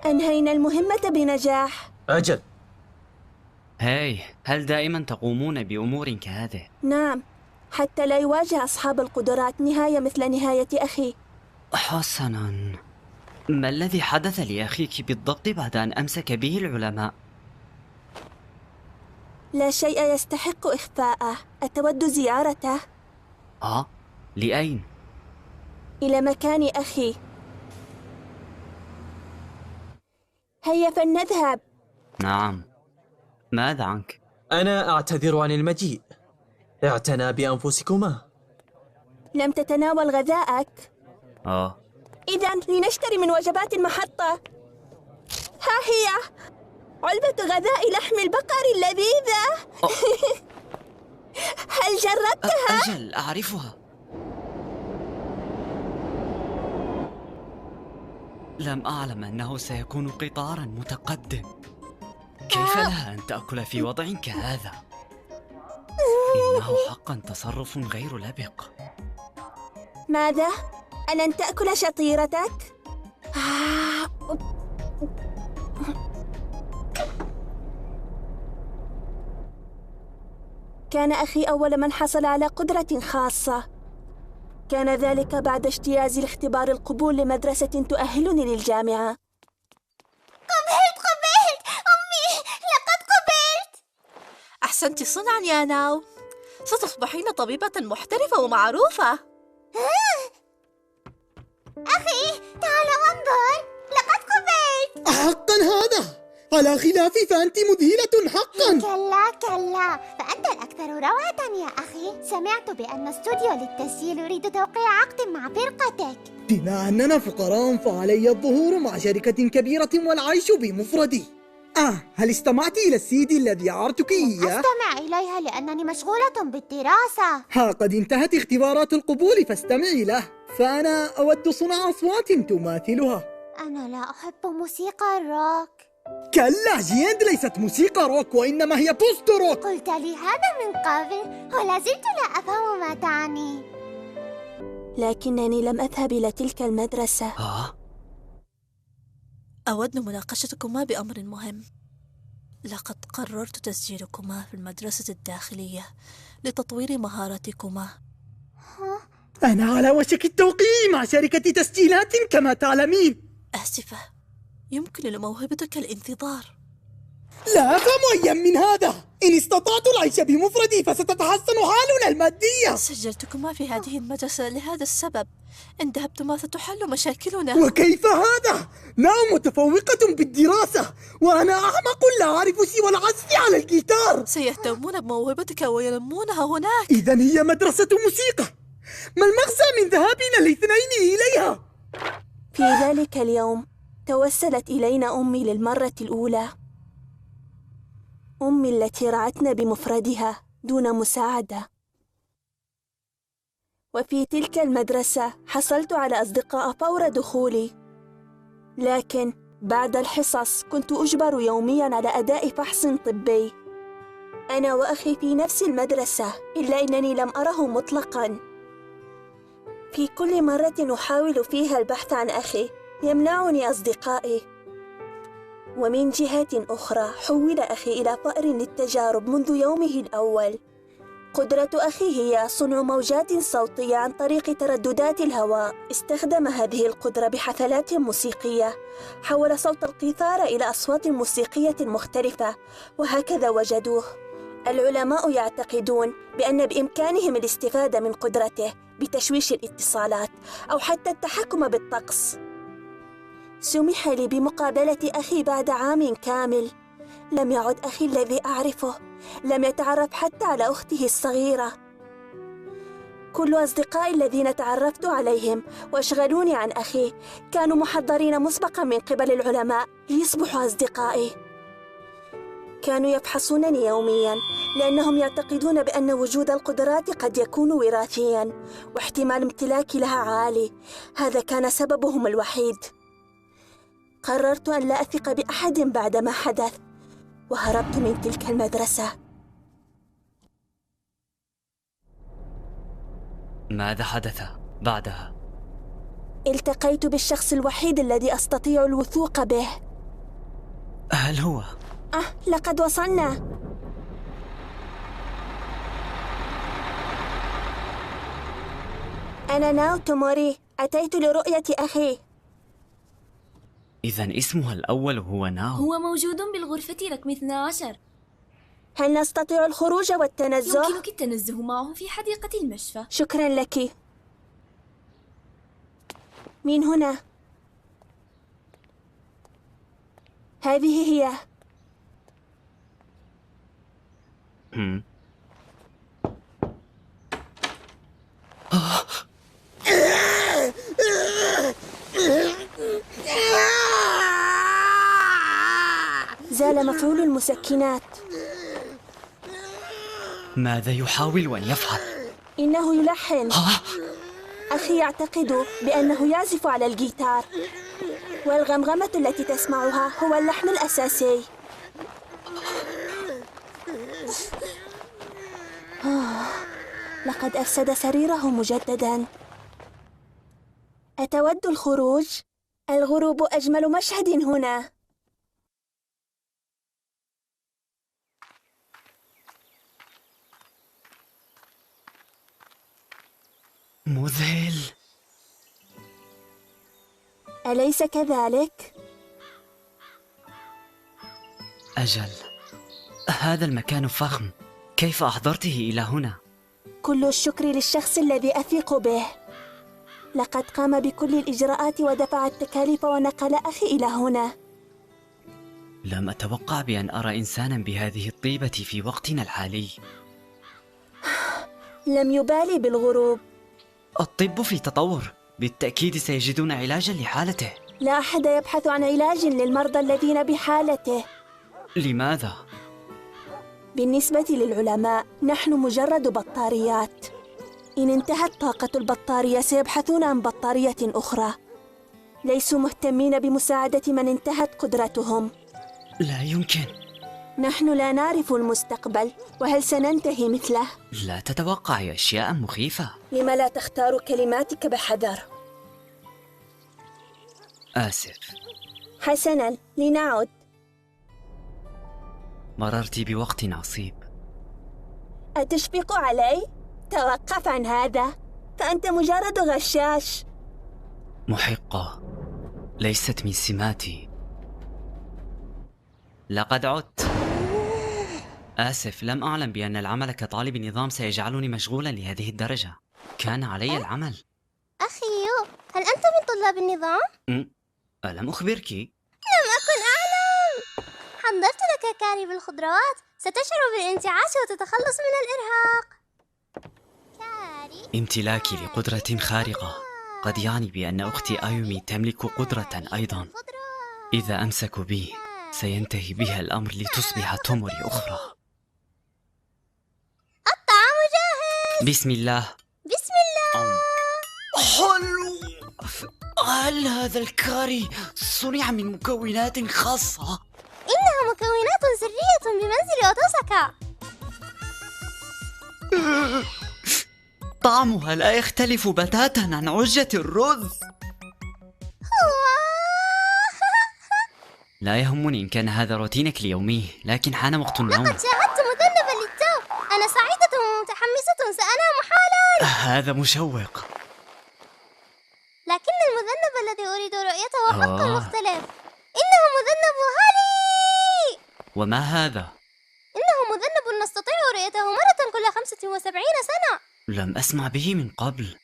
أنهينا المهمة بنجاح. أجل. هاي، هل دائما تقومون بأمور كهذه؟ نعم، حتى لا يواجه أصحاب القدرات نهاية مثل نهاية أخي. حسناً، ما الذي حدث لأخيك بالضبط بعد أن أمسك به العلماء؟ لا شيء يستحق إخفاءه. أتود زيارته؟ لأين؟ إلى مكان أخي. هيا فلنذهب. نعم، ماذا عنك؟ أنا أعتذر عن المجيء. اعتنى بأنفسكما. لم تتناول غذاءك؟ إذن لنشتري من وجبات المحطة. ها هي علبة غذاء لحم البقر اللذيذة. هل جربتها؟ أجل، أعرفها. لم أعلم أنه سيكون قطارا متقدم. كيف لها أن تأكل في وضع كهذا؟ إنه حقا تصرف غير لبق. ماذا؟ ألن تأكل شطيرتك؟ كان أخي أول من حصل على قدرة خاصة. كان ذلك بعد اجتياز الاختبار القبول لمدرسة تؤهلني للجامعة. قبلت أمي، لقد قبلت. أحسنت صنعا يا ناو، ستصبحين طبيبة محترفة ومعروفة. أخي تعال وانظر، لقد قبلت. حقا هذا؟ على خلافي فأنت مذهلة حقا. كلا، فأنت الأكثر روعة يا أخي. سمعت بأن استوديو للتسجيل يريد توقيع عقد مع فرقتك. بما أننا فقراء فعلي الظهور مع شركة كبيرة والعيش بمفردي. هل استمعت إلى السيدي الذي أعرتك إياه؟ أستمع إليها لأنني مشغولة بالدراسة. قد انتهت اختبارات القبول فاستمعي له، فأنا أود صنع أصوات تماثلها. أنا لا أحب موسيقى الروك. كلا، جيند ليست موسيقى روك وإنما هي بوست روك. قلت لي هذا من قبل ولا زلت لا أفهم ما تعني. لكنني لم أذهب إلى تلك المدرسة. أود مناقشتكما بأمر مهم. لقد قررت تسجيلكما في المدرسة الداخلية لتطوير مهاراتكما. أنا على وشك التوقيع مع شركة تسجيلات كما تعلمين. آسفة، يمكن لموهبتك الانتظار. لا أفهم أيا من هذا. إن استطعت العيش بمفردي فستتحسن حالنا المادية. سجلتكما في هذه المدرسة لهذا السبب. إن ذهبتما ستحل مشاكلنا. وكيف هذا؟ نعم، متفوقة بالدراسة وأنا أحمق لا أعرف سوى العزف على الجيتار. سيهتمون بموهبتك وينمونها هناك. إذن هي مدرسة موسيقى. ما المغزى من ذهابنا الاثنين إليها؟ في ذلك اليوم توسلت إلينا أمي للمرة الأولى. أمي التي رعتنا بمفردها دون مساعدة. وفي تلك المدرسة حصلت على أصدقاء فور دخولي، لكن بعد الحصص كنت أجبر يومياً على أداء فحص طبي. أنا وأخي في نفس المدرسة، إلا أنني لم أره مطلقاً. في كل مرة أحاول فيها البحث عن أخي يمنعني أصدقائي. ومن جهة أخرى حول أخي إلى فأر للتجارب منذ يومه الأول. قدرة أخي هي صنع موجات صوتية عن طريق ترددات الهواء. استخدم هذه القدرة بحفلات موسيقية، حول صوت القيثارة إلى أصوات موسيقية مختلفة، وهكذا وجدوه. العلماء يعتقدون بأن بإمكانهم الاستفادة من قدرته بتشويش الاتصالات أو حتى التحكم بالطقس. سمح لي بمقابلة أخي بعد عام كامل. لم يعد أخي الذي أعرفه، لم يتعرف حتى على أخته الصغيرة. كل أصدقائي الذين تعرفت عليهم وأشغلوني عن أخي كانوا محضرين مسبقا من قبل العلماء ليصبحوا أصدقائي. كانوا يفحصونني يوميا لأنهم يعتقدون بأن وجود القدرات قد يكون وراثيا، واحتمال امتلاكي لها عالي. هذا كان سببهم الوحيد. قررت أن لا أثق بأحد بعد ما حدث، وهربت من تلك المدرسة. ماذا حدث بعدها؟ التقيت بالشخص الوحيد الذي أستطيع الوثوق به. هل هو؟ لقد وصلنا. أنا ناو توموري، أتيت لرؤية أخي. إذن اسمها الأول هو ناو. هو موجود بالغرفة رقم 12. هل نستطيع الخروج والتنزه؟ يمكنك التنزه معه في حديقة المشفى. شكرا لك. من هنا؟ هذه هي. زال مفعول المسكنات. ماذا يحاول أن يفعل؟ إنه يلحن. أخي يعتقد بأنه يعزف على الجيتار، والغمغمة التي تسمعها هو اللحن الأساسي. لقد أفسد سريره مجددا. أتود الخروج؟ الغروب أجمل مشهد هنا. مذهل. أليس كذلك؟ أجل، هذا المكان فخم. كيف أحضرته إلى هنا؟ كل الشكر للشخص الذي أثق به. لقد قام بكل الإجراءات ودفع التكاليف ونقل أخي إلى هنا. لم أتوقع بأن أرى إنسانا بهذه الطيبة في وقتنا الحالي. لم يبالي بالغروب. الطب في تطور، بالتأكيد سيجدون علاجا لحالته. لا أحد يبحث عن علاج للمرضى الذين بحالته. لماذا؟ بالنسبة للعلماء نحن مجرد بطاريات. إن انتهت طاقة البطارية سيبحثون عن بطارية أخرى. ليسوا مهتمين بمساعدة من انتهت قدرتهم. لا يمكن. نحن لا نعرف المستقبل، وهل سننتهي مثله؟ لا تتوقعي أشياء مخيفة. لم لا تختار كلماتك بحذر؟ آسف. حسناً، لنعد. مررت بوقت عصيب. أتشفق علي؟ توقف عن هذا، فأنت مجرد غشاش. محقة، ليست من سماتي. لقد عدت. آسف، لم أعلم بأن العمل كطالب نظام سيجعلني مشغولا لهذه الدرجة. كان علي العمل. أخي يو، هل أنت من طلاب النظام؟ ألم أخبرك؟ لم أكن أعلم. حضرت لك كاري بالخضروات، ستشعر بالانتعاش وتتخلص من الإرهاق. كاري. امتلاكي لقدرة خارقة قد يعني بأن أختي آيومي تملك قدرة أيضا. إذا أمسكوا بي سينتهي بها الأمر لتصبح توموري أخرى. الطعام جاهز. بسم الله. بسم الله. حلو. هل هذا الكاري صنع من مكونات خاصة؟ إنها مكونات سرية بمنزل أوتوساكا. طعمها لا يختلف بتاتا عن عجة الرز. لا يهمني إن كان هذا روتينك اليومي، لكن حان وقت النوم. لقد شاهدت مذنبا للتو. أنا سعيدة ومتحمسة، سأنام حالا. هذا مشوق. لكن المذنب الذي أريد رؤيته حقا مختلف. إنه مذنب هالي. وما هذا؟ إنه مذنب نستطيع رؤيته مرة كل 75 سنة. لم أسمع به من قبل.